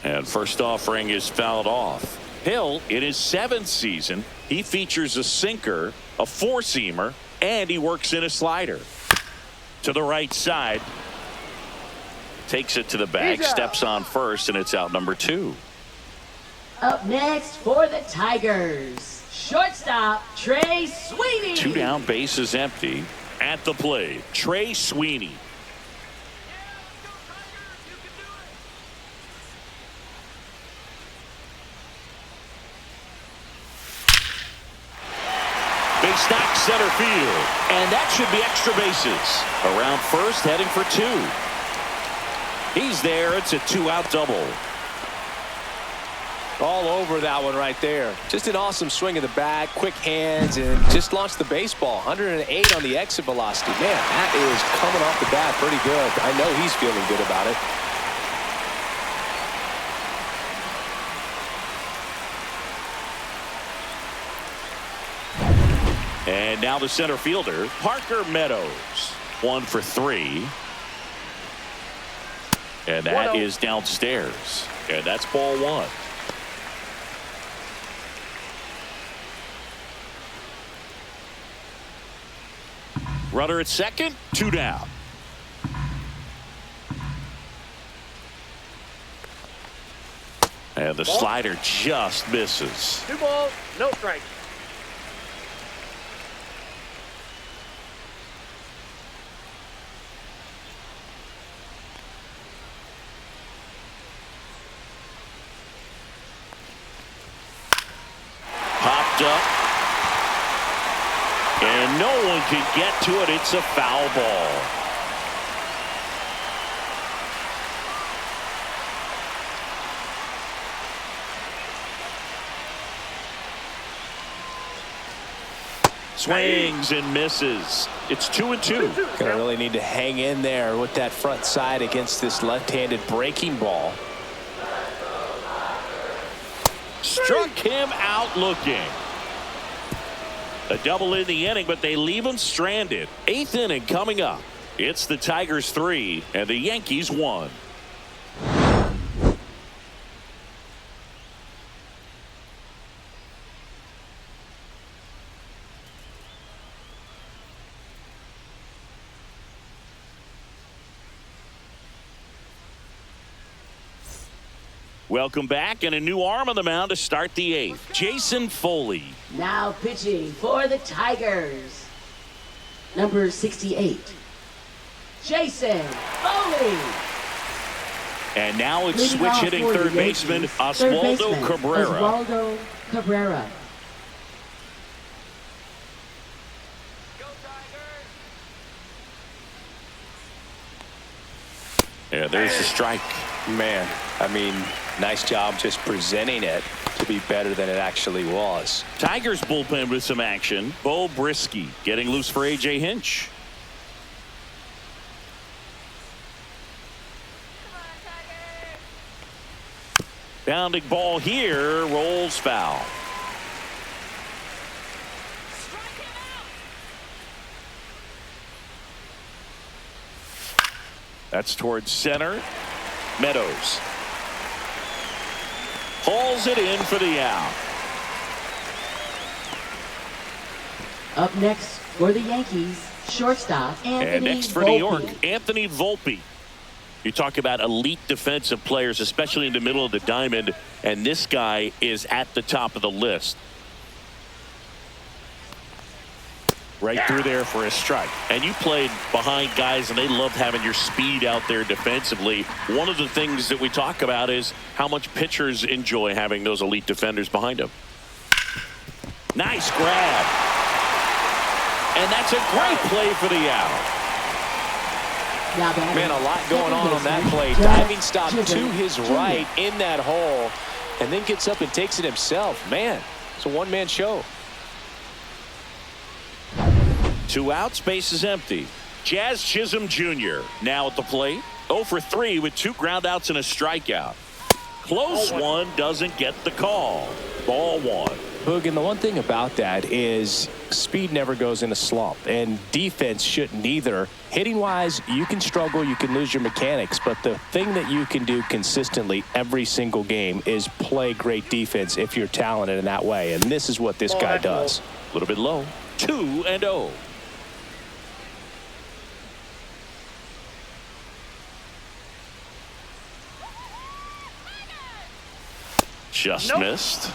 And first offering is fouled off. Hill, in his 7th season, he features a sinker, a four-seamer, and he works in a slider. To the right side. Takes it to the bag, steps on first, and it's out number 2. Up next for the Tigers, shortstop Trey Sweeney. 2 down, bases empty. At the plate, Trey Sweeney. Base knock center field, and that should be extra bases. Around first, heading for 2. He's there. It's a 2-out double. All over that one right there. Just an awesome swing of the bat, quick hands, and just launched the baseball. 108 on the exit velocity. Man, that is coming off the bat pretty good. I know he's feeling good about it. And now the center fielder, Parker Meadows. 1 for 3. And that is downstairs. And that's ball 1. Runner at second, 2 down. And the slider just misses. 2 balls, no strikes. Popped up. And no one can get to it. It's a foul ball. Swings and misses. It's 2-2. Gonna really need to hang in there with that front side against this left-handed breaking ball. Struck him out looking. A double in the inning, but they leave him stranded. 8th inning coming up. It's the Tigers 3 and the Yankees 1. Welcome back, and a new arm on the mound to start the 8th. Jason Foley. Now pitching for the Tigers, number 68, Jason Foley. And now it's Leading switch off hitting for the third baseman Yankees, Oswaldo Cabrera. Oswaldo Cabrera. Yeah, there's the strike. Man, I mean, nice job just presenting it to be better than it actually was. Tigers bullpen with some action. Bo Brisky getting loose for A.J. Hinch. Bounding ball here, rolls foul. That's towards center. Meadows hauls it in for the out. Up next for the Yankees, shortstop Anthony And next for Volpe. New York, Anthony Volpe. You talk about elite defensive players, especially in the middle of the diamond, and this guy is at the top of the list. Right through there for a strike. And you played behind guys, and they loved having your speed out there defensively. One of the things that we talk about is how much pitchers enjoy having those elite defenders behind them. Nice grab. And that's a great play for the out. Now batting, Man, a lot going on that play. Jeff Diving stop to Chisholm his Jr. right in that hole, and then gets up and takes it himself. Man, it's a one-man show. 2 outs, base is empty. Jazz Chisholm Jr. now at the plate. 0 for 3 with 2 groundouts and a strikeout. Close one, doesn't get the call. Ball 1. Boog, and the one thing about that is speed never goes in a slump, and defense shouldn't either. Hitting-wise, you can struggle, you can lose your mechanics, but the thing that you can do consistently every single game is play great defense if you're talented in that way, and this is what this guy does. A little bit low. 2-0. Just missed.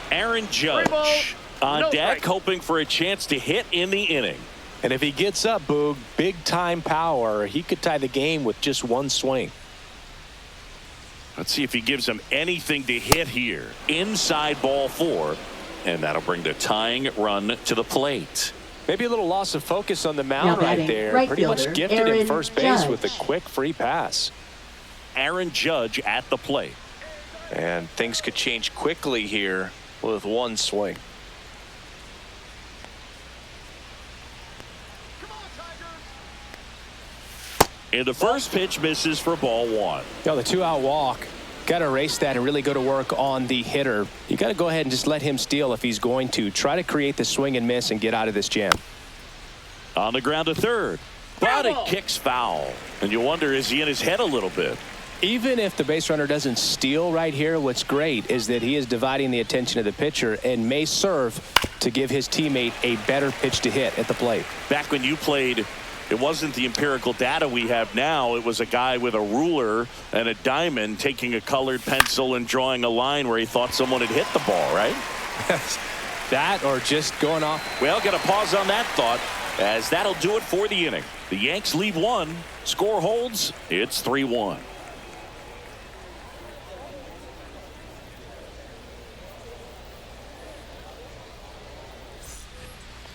Aaron Judge on deck, hoping for a chance to hit in the inning. And if he gets up, Boog, big-time power, he could tie the game with just one swing. Let's see if he gives him anything to hit here. Inside ball 4, and that'll bring the tying run to the plate. Maybe a little loss of focus on the mound right there. Right Pretty much fielder, gifted Aaron in first base Judge. with a quick free pass. Aaron Judge at the plate. And things could change quickly here with one swing. And the first pitch misses for ball 1. The 2-out walk. Got to erase that and really go to work on the hitter. You got to go ahead and just let him steal if he's going to. Try to create the swing and miss and get out of this jam. On the ground to third. But it kicks foul. And you wonder, is he in his head a little bit? Even if the base runner doesn't steal right here, what's great is that he is dividing the attention of the pitcher and may serve to give his teammate a better pitch to hit at the plate. Back when you played, it wasn't the empirical data we have now. It was a guy with a ruler and a diamond taking a colored pencil and drawing a line where he thought someone had hit the ball, right? That or just going off. Well, got to pause on that thought, as that'll do it for the inning. The Yanks lead 1. Score holds. It's 3-1.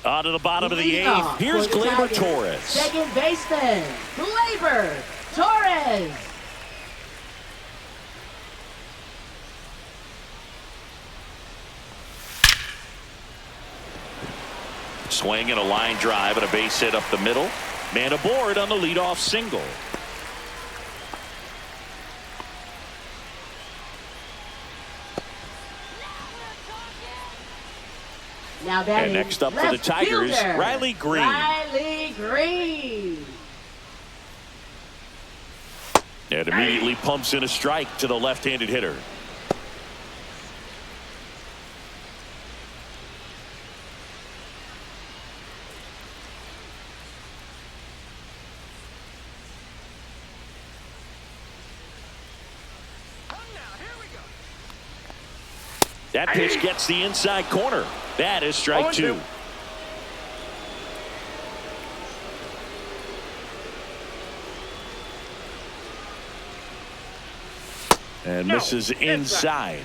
On to the bottom of the 8th. Here's Gleyber Torres. Second baseman, Gleyber Torres. Swing and a line drive and a base hit up the middle. Man aboard on the leadoff single. Now that And next up for the Tigers, fielder, Riley Green. Riley Green. And immediately pumps in a strike to the left-handed hitter. That pitch gets the inside corner. That is strike 2. And misses inside.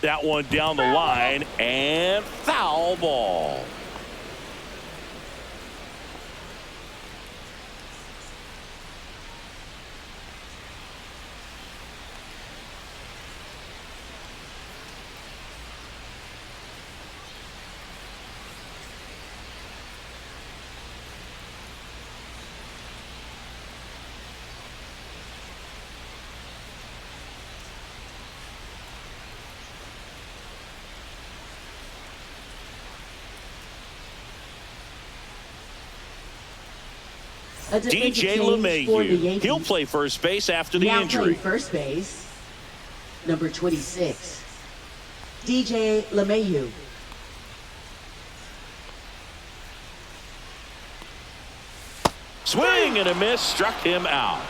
That one down the line and foul ball. DJ LeMahieu. He'll play first base after the injury. First base, number 26, DJ LeMahieu. Swing and a miss, struck him out.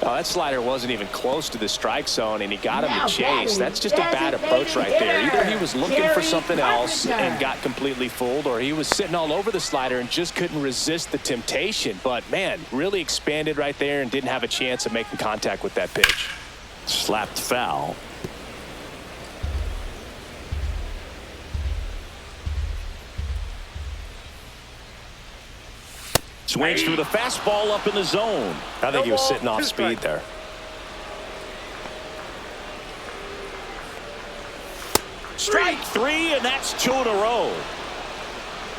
Oh, that slider wasn't even close to the strike zone, and he got him to chase. That's just a bad approach right there. Either he was looking for something else and got completely fooled, or he was sitting all over the slider and just couldn't resist the temptation. But, man, really expanded right there and didn't have a chance of making contact with that pitch. Slapped foul. Swings through the fastball up in the zone. I think he was sitting off speed there. Strike three, and that's 2 in a row.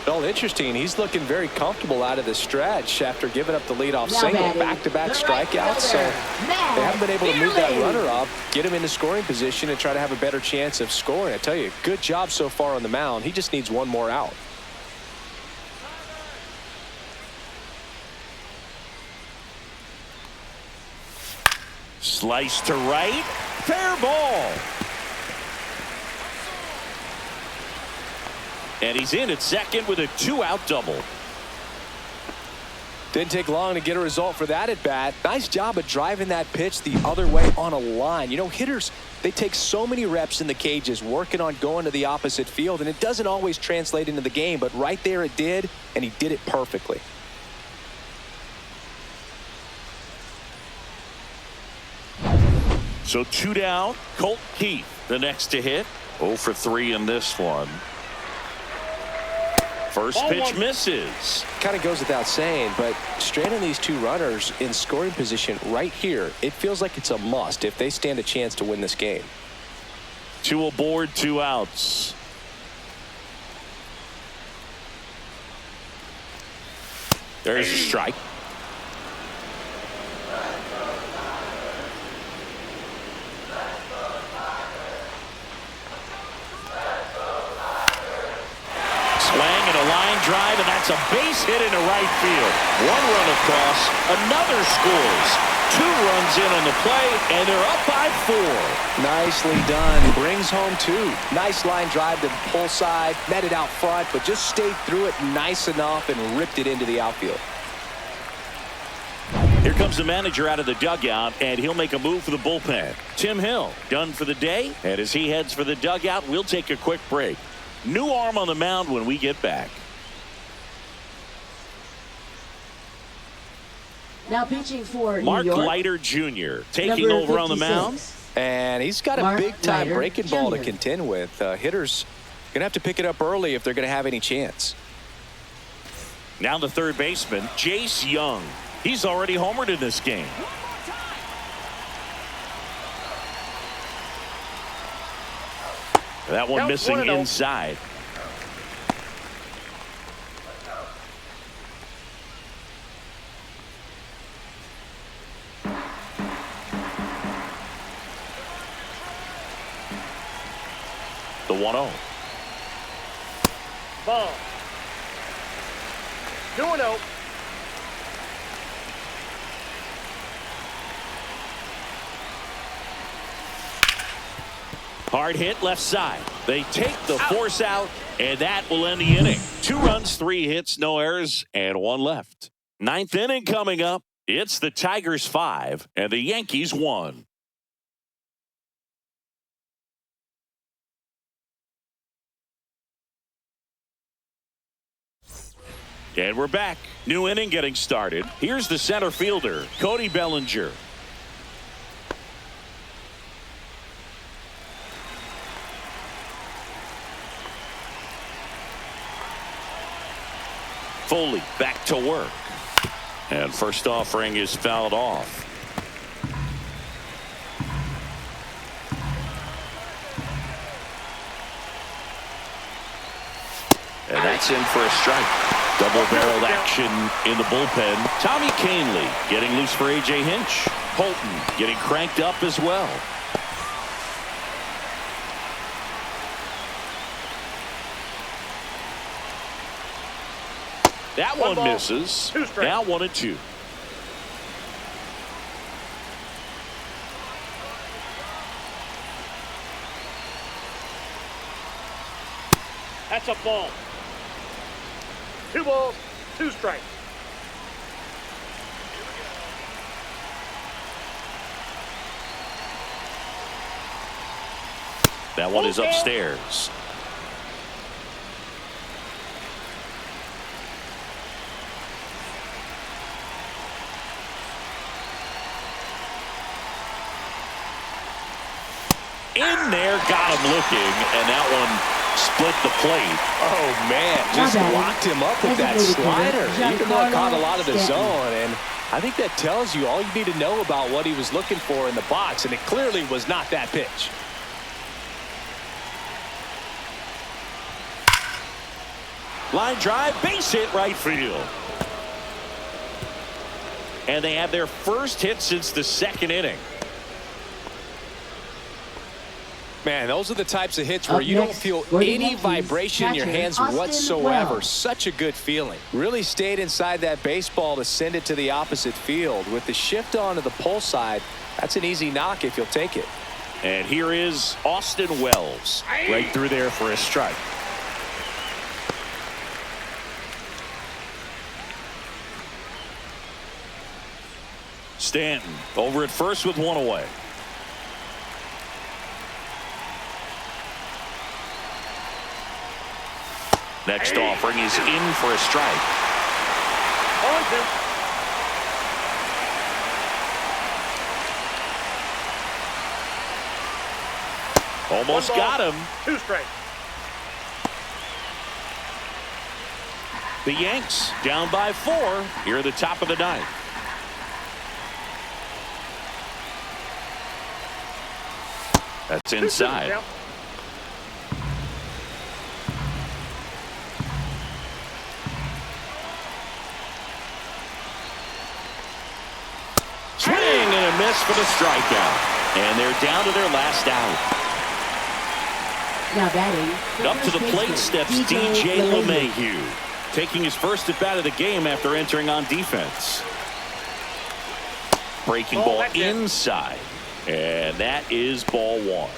Well, interesting. He's looking very comfortable out of the stretch after giving up the leadoff Now single. batting, Back-to-back the right strikeouts. So fielder, they haven't been able to move that Maddden. runner up, get him into scoring position, and try to have a better chance of scoring. I tell you, good job so far on the mound. He just needs one more out. Slice to right. Fair ball. And he's in at second with a 2-out double. Didn't take long to get a result for that at bat. Nice job of driving that pitch the other way on a line. You know, hitters, they take so many reps in the cages working on going to the opposite field, and it doesn't always translate into the game, but right there it did, and he did it perfectly. So 2 down. Colt Keith, the next to hit. 0 for 3 in this one. First pitch misses. Kind of goes without saying, but stranding these two runners in scoring position right here, it feels like it's a must if they stand a chance to win this game. 2 aboard, 2 outs. There's a strike. Swing and a line drive, and that's a base hit into right field. 1 run across, another scores. 2 runs in on the play, and they're up by 4. Nicely done. Brings home 2. Nice line drive to the pull side, met it out front, but just stayed through it nice enough and ripped it into the outfield. Here comes the manager out of the dugout, and he'll make a move for the bullpen. Tim Hill done for the day, and as he heads for the dugout, we'll take a quick break. New arm on the mound when we get back. Now pitching for Mark New York, Leiter Jr. taking number over on the mound. 56. And he's got a Mark big-time Leiter breaking ball to Jr. contend with. Hitters going to have to pick it up early if they're going to have any chance. Now the third baseman, Jace Young. He's already homered in this game. That one missing inside. The 1-0. Ball. 2-0. Hard hit left side. They take the force out, and that will end the inning. 2 runs, 3 hits, no errors, and 1 left. 9th inning coming up. It's the Tigers 5 and the Yankees 1. And we're back. New inning getting started. Here's the center fielder, Cody Bellinger. Foley back to work. And first offering is fouled off. And that's in for a strike. Double-barreled action in the bullpen. Tommy Canley getting loose for A.J. Hinch. Holton getting cranked up as well. That one misses. Now 1-2. That's a ball. 2 balls, 2 strikes. That one is upstairs. In there, got him looking, and that one split the plate. Oh, man, just locked him up with that slider. Even though it caught a lot of the zone, and I think that tells you all you need to know about what he was looking for in the box, and it clearly was not that pitch. Line drive, base hit right field. And they have their first hit since the second inning. Man, those are the types of hits where Up you don't next, feel for the any Yankees, vibration in your catcher, hands Austin whatsoever. Wells. Such a good feeling. Really stayed inside that baseball to send it to the opposite field. With the shift onto the pull side, that's an easy knock if you'll take it. And here is Austin Wells. Right through there for a strike. Stanton over at first with one away. Next offering is in for a strike. 0-2. Almost got him. 2 strikes. The Yanks down by 4 here at the top of the ninth. That's inside. Yep. Swing and a miss for the strikeout. And they're down to their last out. Now batting. Up to the plate steps DJ LeMahieu, taking his first at bat of the game after entering on defense. Breaking ball inside. And that is ball 1.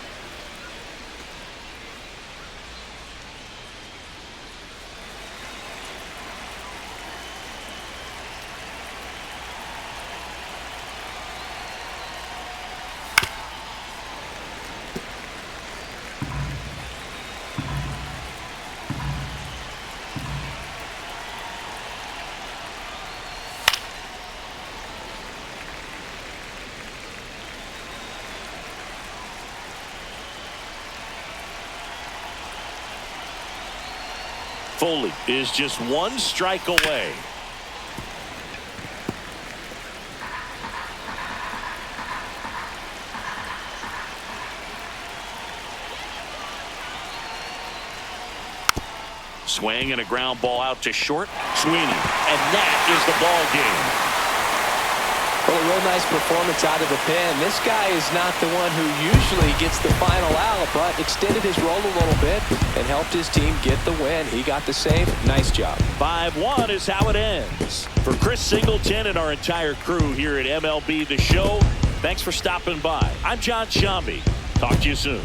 Foley is just 1 strike away. Swing and a ground ball out to short. Sweeney, and that is the ball game. Well, a real nice performance out of the pen. This guy is not the one who usually gets the final out, but extended his role a little bit and helped his team get the win. He got the save. Nice job. 5-1 is how it ends. For Chris Singleton and our entire crew here at MLB The Show, thanks for stopping by. I'm John Shambi. Talk to you soon.